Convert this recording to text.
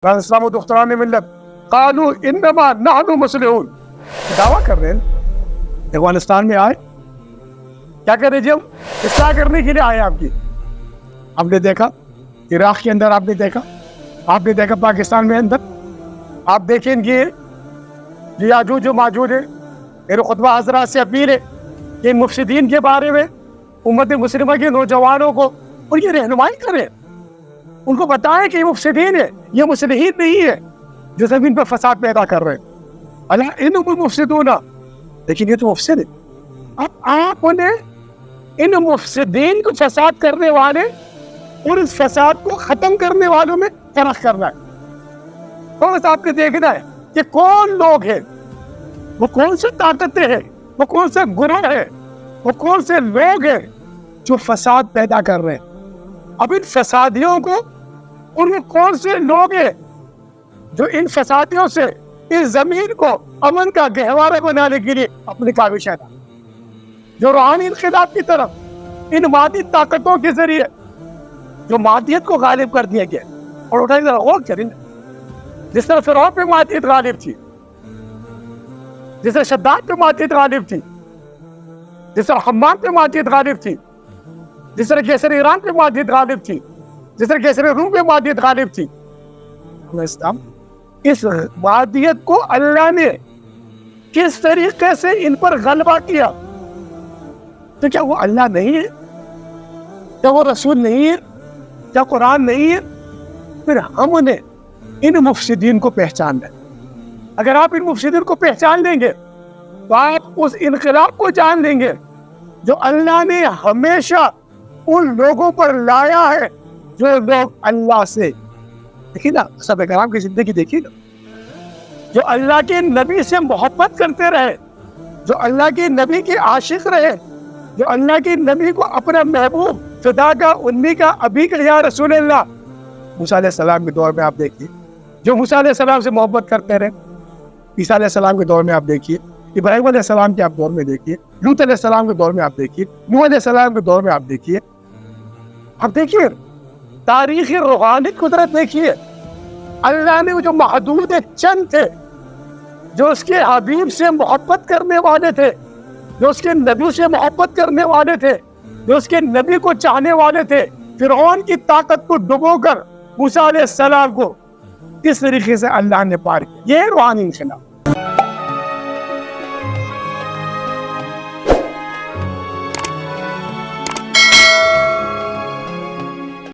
اسلام و دختران ملت قالوا انما نحن مسلمون، دعویٰ کر رہے ہیں افغانستان میں آئے کیا کر رہے جی؟ ہم اصلاح کرنے کے لیے آئے آپ نے دیکھا عراق کے اندر، آپ نے دیکھا پاکستان میں اندر، آپ دیکھیں گے یاجوج و ماجوج ہے۔ میرے خطبہ حضرات سے اپیل ہے کہ ان مفسدین کے بارے میں امت مسلمہ کے نوجوانوں کو ان کی رہنمائی کریں، ان کو بتائیں کہ یہ مفسدین ہے، یہ مصلحین نہیں ہے جو زمین پر فساد پیدا کر رہے ہیں۔ الا انہم المفسدون، لیکن یہ تو مفسد ہے۔ اب آپ انہیں ان مفسدین کو فساد کرنے والے اور اس فساد کو ختم کرنے والوں میں فرق کرنا ہے۔ اور آپ نے دیکھنا ہے کہ کون لوگ ہیں، وہ کون سے طاقتیں ہیں، وہ کون سے گروہ ہیں، وہ کون سے لوگ ہیں جو فساد پیدا کر رہے ہیں۔ اب ان فسادیوں کو، اور وہ کون سے لوگ ہیں جو ان فسادیوں سے اس زمین کو امن کا گہوارہ بنانے کے لیے اپنی کاوش ہے، جو روحانی انقلاب کی طرف ان مادی طاقتوں کے ذریعے جو مادیت کو غالب کر دیا گیا۔ اور اٹھائیں ذرا غور کریں، جس طرح فرعون پہ مادیت غالب تھی، جس طرح شداد پہ مادیت غالب تھی، جس طرح حمام پہ مادیت غالب تھی، جس طرح کیسر ایران پہ مادیت غالب تھی، جس طرح کیسر روم پہ مادیت غالب تھی، اس مادیت کو اللہ نے کس طریقے سے ان پر غلبہ کیا؟ تو کیا وہ اللہ نہیں ہے؟ کیا وہ رسول نہیں ہے؟ کیا قرآن نہیں ہے؟ پھر ہم انہیں ان مفسدین کو پہچان لیں۔ اگر آپ ان مفسدین کو پہچان لیں گے تو آپ اس انقلاب کو جان لیں گے جو اللہ نے ہمیشہ ان لوگوں پر لایا ہے جو لوگ اللہ سے، دیکھیے نا صحابہ کرام کی زندگی دیکھیے نا، جو اللہ کے نبی سے محبت کرتے رہے، جو اللہ کے نبی کے عاشق رہے، جو اللہ کے نبی کو اپنا محبوب، فدا کا، امی کا، ابھی کا، یا رسول اللہ۔ موسیٰ علیہ السلام کے دور میں آپ دیکھیے جو موسیٰ علیہ السلام سے محبت کرتے رہے، عیسیٰ علیہ السلام کے دور میں آپ دیکھیے، ابراہیم علیہ السلام کے آپ دور میں دیکھیے، لوط علیہ السلام کے دور میں آپ دیکھیے، نوح علیہ السلام کے دور میں آپ دیکھیے، تاریخ روحانی قدرت دیکھیے۔ اللہ نے وہ جو محدود چند تھے جو اس کے حبیب سے محبت کرنے والے تھے، جو اس کے نبی سے محبت کرنے والے تھے، جو اس کے نبی کو چاہنے والے تھے، فرعون کی طاقت کو ڈبو کر موسیٰ علیہ السلام کو کس طریقے سے اللہ نے پار کیا۔ یہ روحانی انقلاب۔